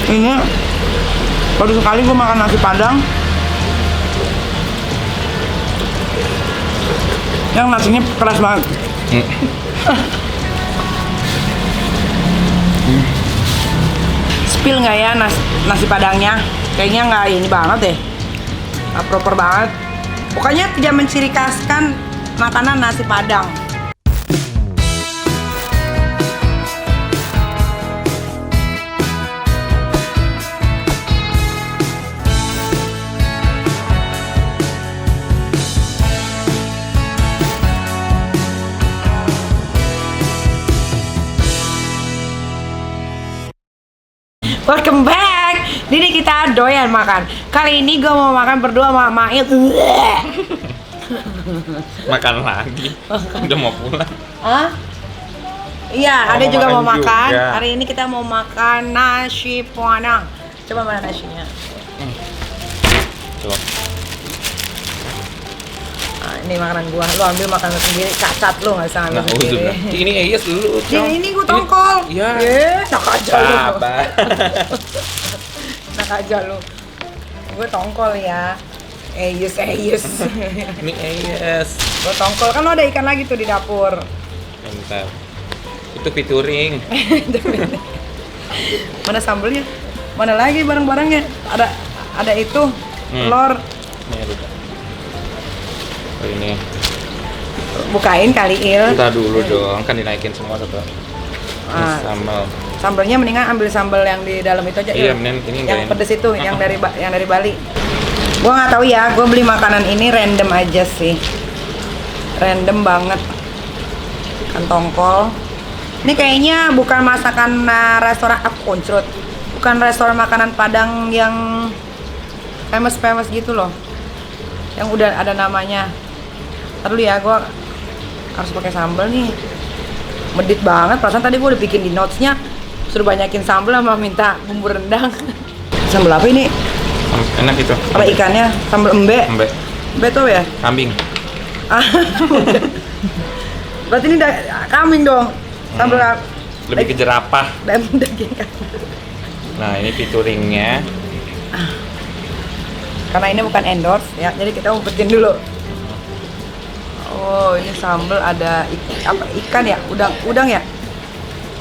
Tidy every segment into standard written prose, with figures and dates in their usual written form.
Ini baru sekali gue makan nasi padang yang nasinya keras banget. Spill nggak ya nasi padangnya? Kayaknya nggak ini banget deh, nggak proper banget. Pokoknya tidak menciri khaskan makanan nasi padang. Welcome back. Jadi kita doyan makan. Kali ini gue mau makan berdua sama Mail. Makan lagi. Udah mau pulang. Hah? Iya, ada mau juga mau makan makan. juga. Hari ini kita mau makan nasi padang. Coba mana nasinya? Coba. Nah, ini makanan gua. Lu ambil makanan sendiri. Cacat lu nggak usah ambil sendiri. Ini Eyes dulu. Ini gua tongkol. Iya. Nak aja lu. Sabar. Nak aja lu. Gue tongkol ya. Eyus. Ini Eyes. Gue tongkol. Kan lo ada ikan lagi tuh di dapur. Bentar. Itu featuring. Mana sambelnya? Mana lagi barang-barangnya? Ada itu telur. Ini lupa. Oh ini. Bukain kali Il. Bentar dulu dong, kan dinaikin semua satu. Ah. Sambal. Sambelnya mendingan ambil sambel yang di dalam itu aja. Iya, Il. mending ini yang enggak pedes itu, yang dari Bali. Gua nggak tahu ya, gua beli makanan ini random aja sih. Random banget. Kan tongkol. Ini kayaknya bukan masakan restoran koncrot. Bukan restoran makanan Padang yang famous gitu loh. Yang udah ada namanya. Ntar dulu ya, gua harus pakai sambal nih. Medit banget, perasaan tadi gua udah bikin di notes-nya. Suruh banyakin sambal sama minta bumbu rendang. Sambal apa ini? Enak itu. Apa ikannya? Sambal embe. Embe tuh ya? Kambing. Berarti ini kambing dong. Sambal Lebih ke jerapah. daging kambing. Nah, ini featuringnya. Karena ini bukan endorse ya, jadi kita umpetin dulu. Oh, ini sambal ada apa ikan ya? Udang ya?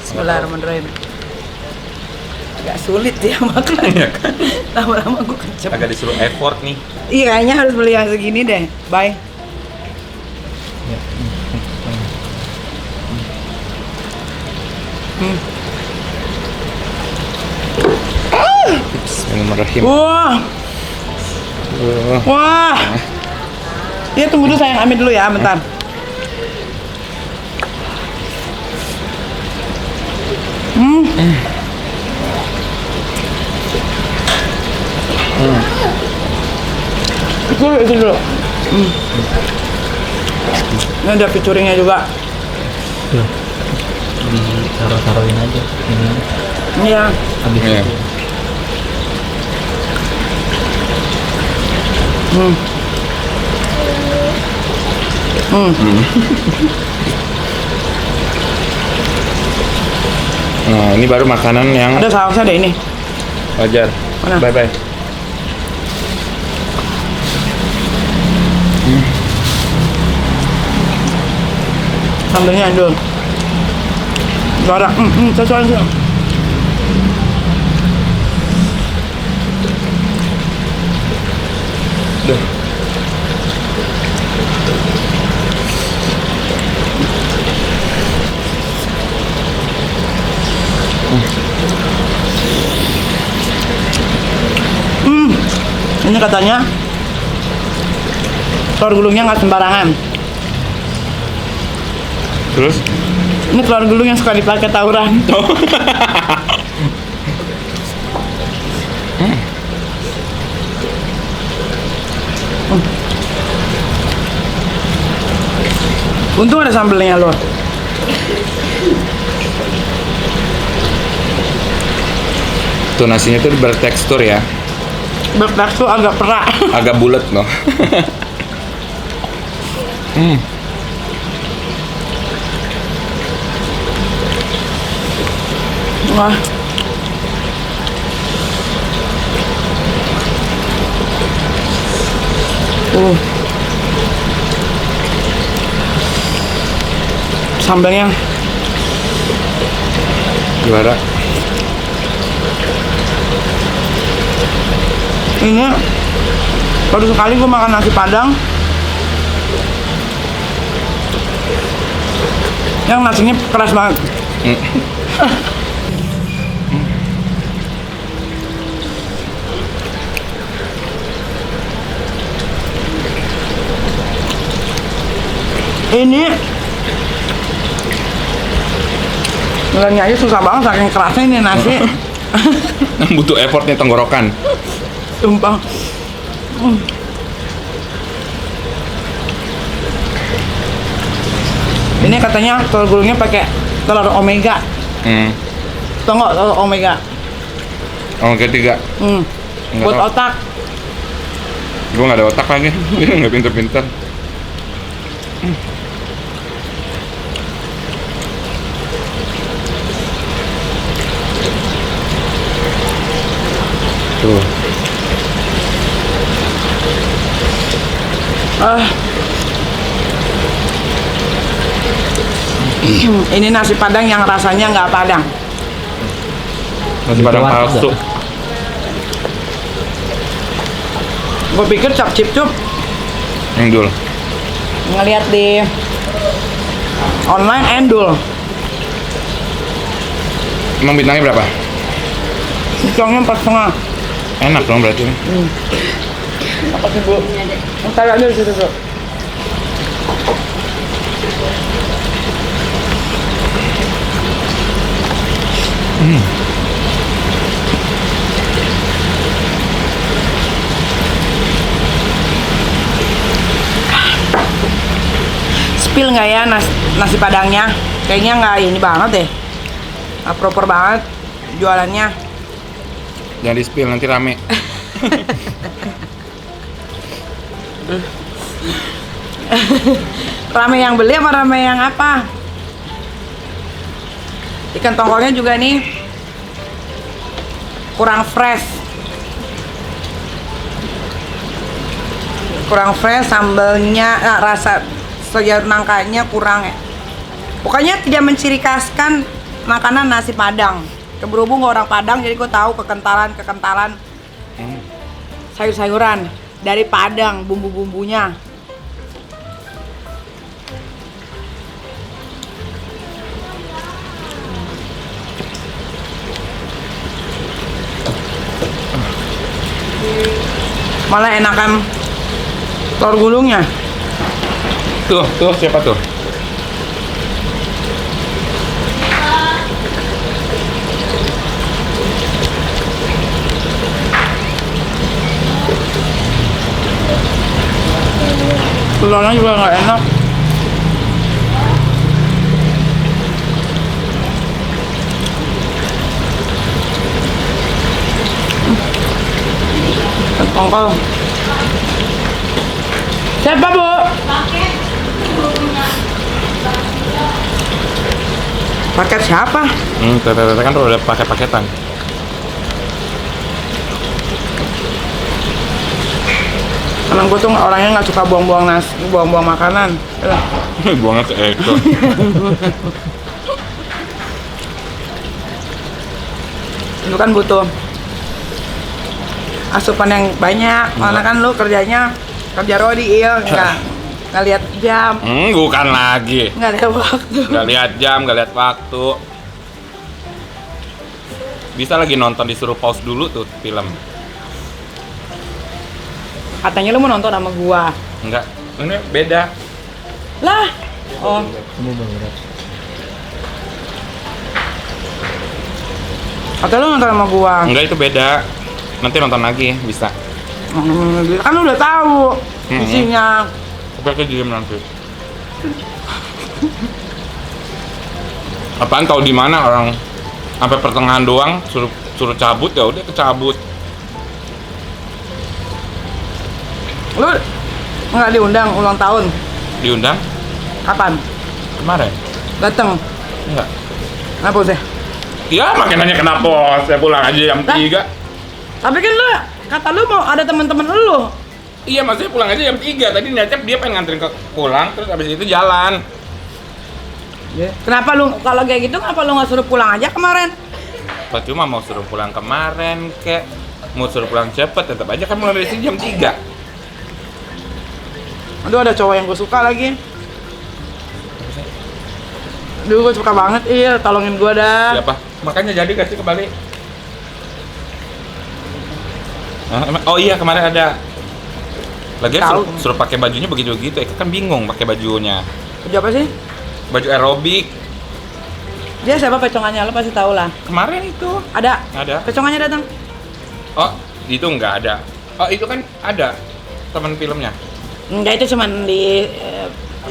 Bismillahirrahmanirrahim. Agak sulit ya makan. Iya kan? Lama-lama gue kecep. Agak disuruh effort nih. Iya, kayaknya harus beli yang segini deh. Bye. Bismillahirrahmanirrahim. Wah. Iya, tunggu dulu sayang, ambil dulu ya, bentar. Itu dulu. Ini ada featuringnya juga. Taruh-taruhin aja ini Iya. habis Iya. itu. Nah, ini baru makanan yang Ada sausnya deh ini. wajar. Mana? Bye. Sambelnya dulu. Suara, sesuai. Duh. Ini katanya telur gulungnya nggak sembarangan. Terus? Ini telur gulung yang suka dipakai tawuran. Untung ada sambelnya loh. Tuh nasinya tuh bertekstur ya. Bertekstur agak perak. Agak bulat loh. Wah. Sambalnya Juara. ini baru sekali gue makan nasi padang yang nasinya keras banget. Ini ngelenya aja susah banget saking kerasnya ini nasi. Butuh effort nih tenggorokan. Sumpah. Ini katanya telur gulungnya pakai telur omega. Tau nggak telur omega? Omega 3. Nggak Buat tahu. otak. Gue nggak ada otak lagi. Nggak pinter-pinter. Tuh. Ini nasi padang yang rasanya nggak padang. Nasi padang Warteg palsu. nggak? Gue pikir cap cip cup Endul. ngeliat di online endul. Emang bintangnya berapa? Bintangnya 4,5. Enak dong berarti. Apa sih bu? Taruh aja di situ bro. Spill nggak ya nasi padangnya? Kayaknya nggak ini banget deh. Nggak proper banget jualannya. Jangan di spill nanti rame. Rame yang beli apa rame yang apa? Ikan tongkolnya juga nih kurang fresh. Kurang fresh, sambalnya rasa sayur nangkanya kurang ya. Pokoknya tidak menciri khaskan makanan nasi Padang. Berhubung gue orang Padang jadi gue tahu kekentalan sayur-sayuran dari Padang, bumbu-bumbunya. Malah enakan telur gulungnya. Tuh siapa tuh? Telurnya juga nggak enak. Tongkol. Siapa bu? Paket siapa? Tete kan udah paket-paketan. Emang gue tuh orangnya nggak suka buang-buang nasi, buang-buang makanan. Buangnya ke Eko. Lu kan butuh asupan yang banyak. Karena kan lu kerjanya kerja rodi, iya nggak lihat jam, Bukan lagi. nggak lihat waktu. Nggak lihat jam, nggak lihat waktu. Bisa lagi nonton disuruh pause dulu tuh film. Katanya lu mau nonton sama gua. Enggak, ini beda. Lah. Oh, Kamu berat. kata lu nonton sama gua. Enggak, itu beda. Nanti nonton lagi bisa. Kan lu udah tahu isinya. Tapi aku diem nanti. Apaan tahu di mana orang sampai pertengahan doang suruh cabut ya udah kecabut. Lu nggak diundang ulang tahun? Diundang Kapan? kemarin? Dateng? Enggak. Kenapa sih? Ya makin nanya kenapa saya pulang aja jam Lah? 3. Tapi kan lu kata lu mau ada teman-teman lu. Iya, maksudnya pulang aja jam 3. Tadi Nyacep dia pengen nganterin ke pulang, terus abis itu jalan. Kenapa lu kalau kayak gitu kenapa lu nggak suruh pulang aja kemarin? Cuma mau suruh pulang kemarin, kayak mau suruh pulang cepet, tetap aja kan mulai dari sini jam 3. Aduh, ada cowok yang gue suka lagi. Aduh, gue suka banget, tolongin gue dah. Siapa? Makanya jadi kasih ke Bali. Oh iya, kemarin ada. Lagian suruh pakai bajunya begitu-begitu, Eka kan bingung pakai bajunya. Baju apa sih? Baju aerobik. Dia siapa pecongannya? Lo pasti tahu lah. Kemarin itu Ada. ada. Pecongannya datang. Oh, itu nggak ada. Oh, itu kan ada teman filmnya. Enggak, itu cuman di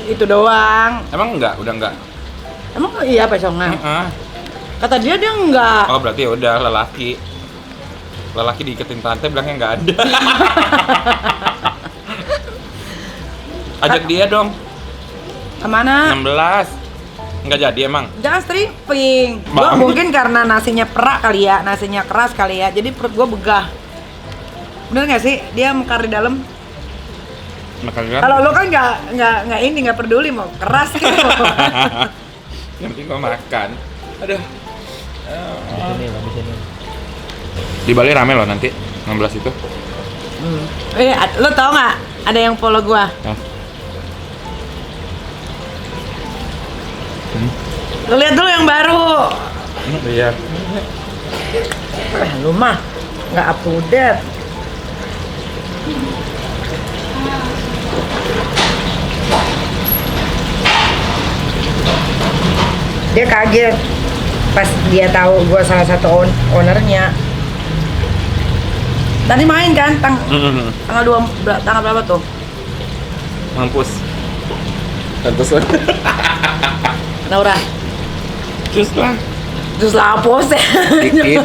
itu doang. Emang enggak? Udah enggak? Emang iya pecongan? Heeh. Kata dia enggak. Oh, berarti ya udah lelaki. Lelaki diiketin tante bilangnya nggak ada. Ajak dia dong. Kemana? 16. Nggak jadi emang. Jangan stripping. Gua mungkin karena nasinya perak kali ya, nasinya keras kali ya. Jadi perut gua begah. Bener nggak sih? Dia mekar di dalam. Makanya. Kalau lo kan nggak ini nggak peduli mau keras gitu. Yang penting gua makan. Aduh. Di sini lah, di sini. Di Bali rame loh nanti 16 itu. Lo tau nggak? Ada yang follow gua. Lo lihat dulu yang baru. Iya. Lu mah nggak up to date. Dia kaget pas dia tahu gua salah satu ownernya. Tadi main kan tanggal 2 tanggal berapa tuh? Mampus. Tentu saja. Naura. Just lah. Terus lapos ya. Dikit.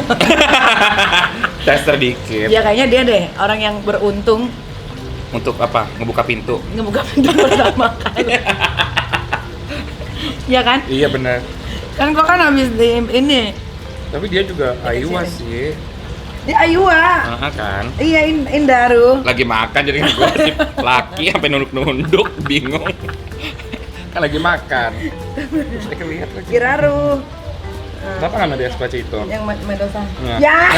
Tester dikit. Ya kayaknya dia deh orang yang beruntung Untuk apa? Ngebuka pintu. ngebuka pintu pertama kali. Iya kan? Iya benar. Kan gua kan habis di ini. Tapi dia juga ayuas sih. Dia Ayua. Kan. Iya Indaru. Lagi makan jadi ngegosip laki sampai nunduk-nunduk bingung. Kan lagi makan. Terus dia lihat lagi. Kiraru. Kenapa nggak ada Despacito? Yang Mendoza. Nah. Ya.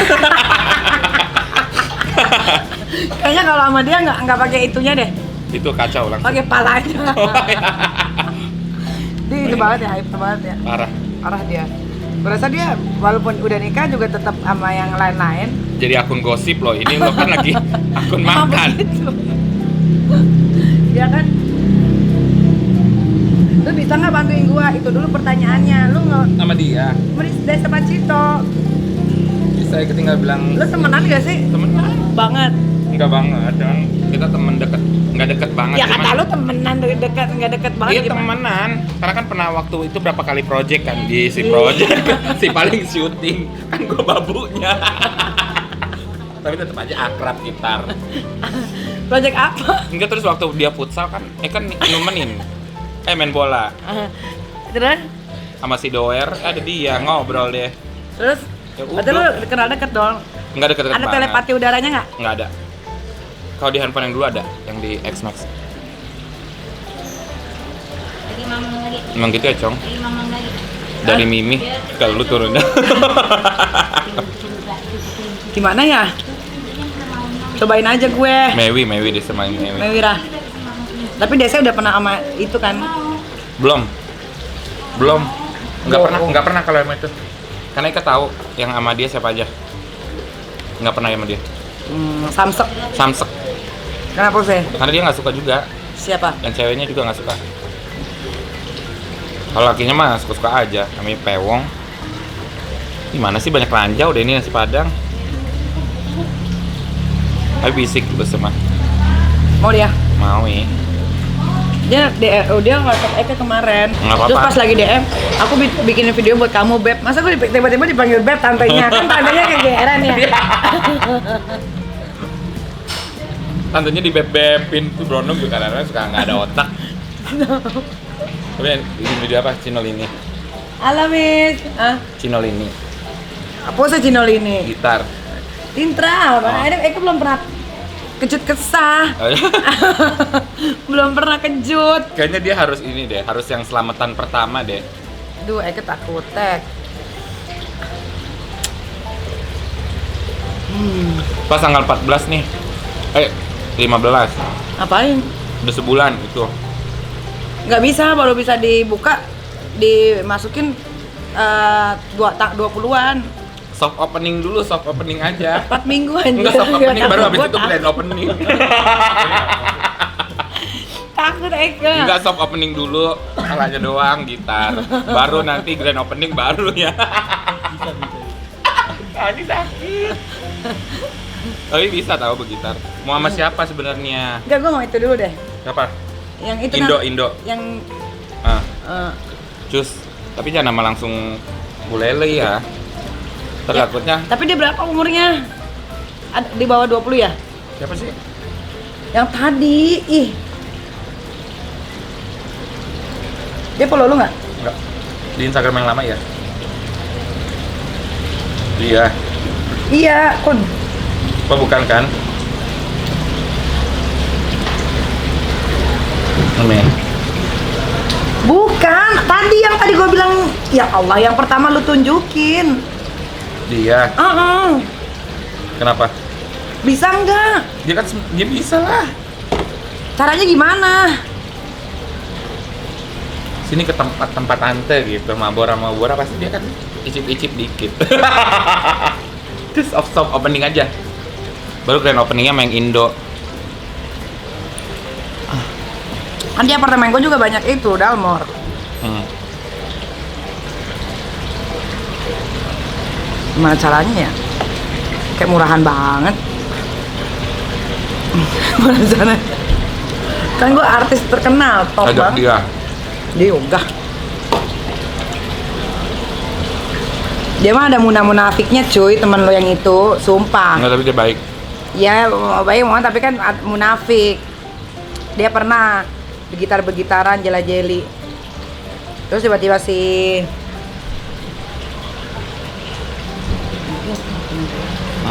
Kayaknya kalau sama dia nggak pakai itunya deh. Itu kacau langsung. Pakai palanya. Dia itu banget ya, hype banget ya. Parah. Parah dia. Berasa dia walaupun udah nikah juga tetap sama yang lain-lain. Jadi akun gosip loh. Ini lo kan lagi akun Emang makan. begitu. Dia kan. Lu bisa nggak bantuin gua? Itu dulu pertanyaannya. Lu nggak Sama dia. Despacito. Bisa tinggal bilang Lu temenan gak sih? temenan. Banget. Enggak banget, kan kita temen deket. Enggak deket banget. Ya cuman- kata lu temenan dekat nggak deket banget. Iya gimana? temenan, karena kan pernah waktu itu berapa kali project kan di si project, si paling syuting kan gue babunya. Tapi tetap aja akrab gitar. Project apa? Enggak, terus waktu dia futsal kan, kan nemenin, main bola Terus? sama si Doer, ada dia ngobrol deh. Terus? Ya Berarti lu udah. kenal deket dong? Enggak deket-deket Ada banget. telepati udaranya nggak? Enggak ada. Kalau di handphone yang dulu ada, yang di X-Max. Lagi mamang lagi. Emang gitu ya, Cong? Lagi mamang lagi. Dari Mimi, kalau lu turun. Gimana ya? Cobain aja gue. Mewi disemain Mewi. Mewira. Tapi Desa udah pernah sama itu kan? Belum. Bohong. Nggak pernah kalau sama itu. Karena Ika tahu yang sama dia siapa aja. Nggak pernah sama dia. Samsek. Samsek. Kenapa sih? Karena dia nggak suka juga. Siapa? Yang ceweknya juga nggak suka. Kalau lakinya mah suka-suka aja. Namanya Pewong. Gimana sih banyak ranjau udah ini nasi padang. Tapi bisik terus sama. Mau dia? Mau ya. Dia WhatsApp Eka kemarin. Nggak apa-apa. Terus pas lagi DM, aku bikin video buat kamu Beb. Masa gue tiba-tiba dipanggil Beb tantenya? Kan tantenya kegeeran ya. Tantenya dibebepin tuh Brondong juga kadang-kadang suka nggak ada otak. Tapi yang bikin video apa? Cinolini. Halo Miss. Cinolini. Apa sih Cinol ini? Gitar. Intra, Eka belum pernah kejut kesah. Belum pernah kejut. Kayaknya dia harus ini deh, harus yang selamatan pertama deh. Duh, Eke takut tek. Pas tanggal 14 nih. 15. Apain? Udah sebulan itu. Nggak bisa, baru bisa dibuka, dimasukin 20-an. Soft opening dulu, soft opening aja. 4 minggu aja. Enggak soft opening baru habis Buat itu grand opening. takut Eke. Enggak soft opening dulu, alatnya doang gitar. Baru nanti grand opening baru ya. Ini sakit. Tapi bisa tahu bergitar. Mau sama siapa sebenarnya? Enggak, gue mau itu dulu deh. Siapa? Yang itu Indo. Yang Cus. Tapi jangan nama langsung bulele ya. Takutnya. Tapi dia berapa umurnya? Di bawah 20 ya? Siapa sih? Yang tadi, ih. Dia follow lu nggak? Enggak. Di Instagram yang lama ya? Iya. Iya, Kun. Apa bukan kan? Ini. Bukan, tadi yang tadi gue bilang, ya Allah, yang pertama lu tunjukin. Dia. Kenapa? Bisa nggak? Dia bisa lah. Caranya gimana? Sini ke tempat tante gitu, mabora pasti dia kan icip dikit. Terus soft opening aja. Baru grand openingnya main Indo. Kan di apartemen gue juga banyak itu, Dalmor. Gimana caranya ya? Kayak murahan banget. Mana sana? Kan gue artis terkenal, top Ajak banget. dia. Dia ogah. Dia mah ada munafiknya cuy, temen lo yang itu, sumpah. Enggak, tapi dia baik. Ya baik mau, tapi kan munafik. Dia pernah begitaran jela-jeli. Terus tiba-tiba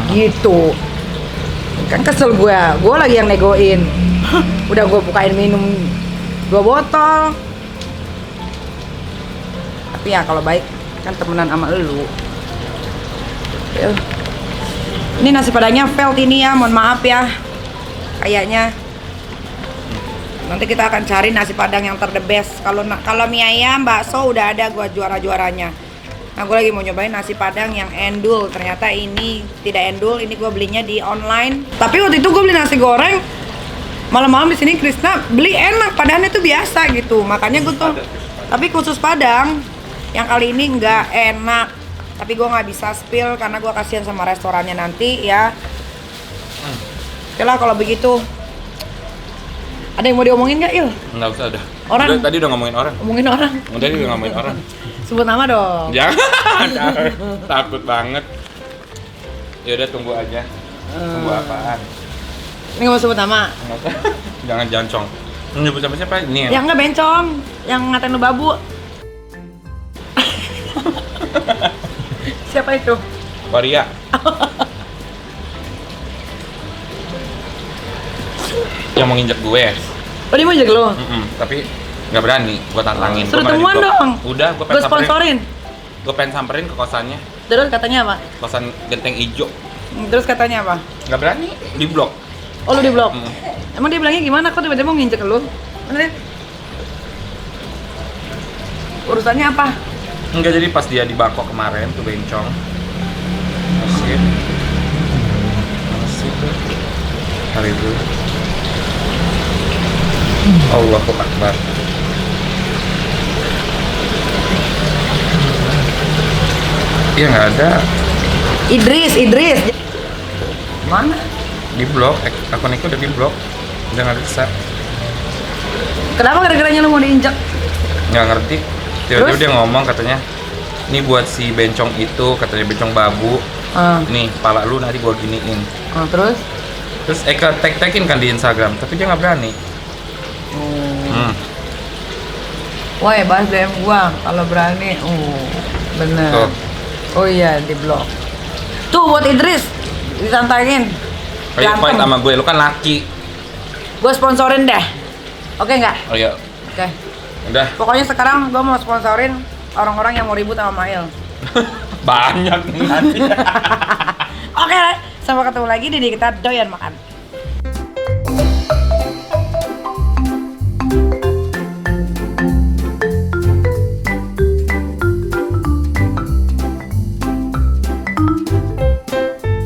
gitu. Kan kesel gue lagi yang negoin. Udah gue bukain minum 2 botol. Tapi ya kalau baik kan temenan sama elu. Ini nasi padangnya failed ini ya, mohon maaf ya. Kayaknya nanti kita akan cari nasi padang yang ter the best. Kalau mie ayam, bakso udah ada gua juara-juaranya. Nah, gue lagi mau nyobain nasi padang yang endul. Ternyata ini tidak endul, ini gue belinya di online. Tapi waktu itu gue beli nasi goreng, malam-malam di sini Krisna beli enak, padahal itu biasa gitu. Makanya gue tuh, tapi khusus Padang yang kali ini nggak enak. Tapi gue nggak bisa spill karena gue kasihan sama restorannya nanti ya. Oke lah kalau begitu. Ada yang mau diomongin nggak, Il? Nggak usah dah. Orang. Tadi udah ngomongin orang. Ngomongin orang. Udah ngomongin orang. Sebut nama dong. Jangan. Takut banget. Ya udah tunggu aja. Tunggu apaan? Ini nggak mau sebut nama. Nggak usah. Jangan jancong. Nyebut siapa? Ini ya? Yang nggak bencong, yang ngatain lu babu. Siapa itu? Korea. Yang mau nginjek gue. Oh, dia mau jaga lo? Tapi nggak berani, gue tantangin. Suruh Gua malah temuan di-blok. dong. Udah, gue Gue pengen sponsorin. Gue pengen samperin ke kosannya. Terus katanya apa? Kosan Genteng Ijo. Terus katanya apa? Nggak berani, di blok. Oh, lu di blok? Emang dia bilangnya gimana? Kok tiba-tiba mau nginjek lu? Mana dia? Urusannya apa? Enggak, jadi pas dia di Bangkok kemarin tuh bencong. Masih tuh hari itu. Allahu Akbar. Iya nggak ada. Idris. Mana? Di blok, akun itu udah di blok. Udah nggak bisa. Kenapa gara-garanya lu mau diinjek? Nggak ngerti. Tiba-tiba Terus? dia ngomong katanya, ini buat si bencong itu, katanya bencong babu. Nih, pala lu nanti gua giniin. Terus? Terus Eka tag-tagin kan di Instagram, tapi dia nggak berani. Woi, bahas DM gua kalau berani. Bener. Tuh. Oh iya, di blok. Tuh buat Idris, ditantangin. Ayo fight sama gue, lu kan laki. Gue sponsorin deh. Oke nggak? Oh iya, Oke. udah. Pokoknya sekarang gue mau sponsorin orang-orang yang mau ribut sama Mail. Banyak nih nanti. Oke, sampai ketemu lagi di kita doyan makan.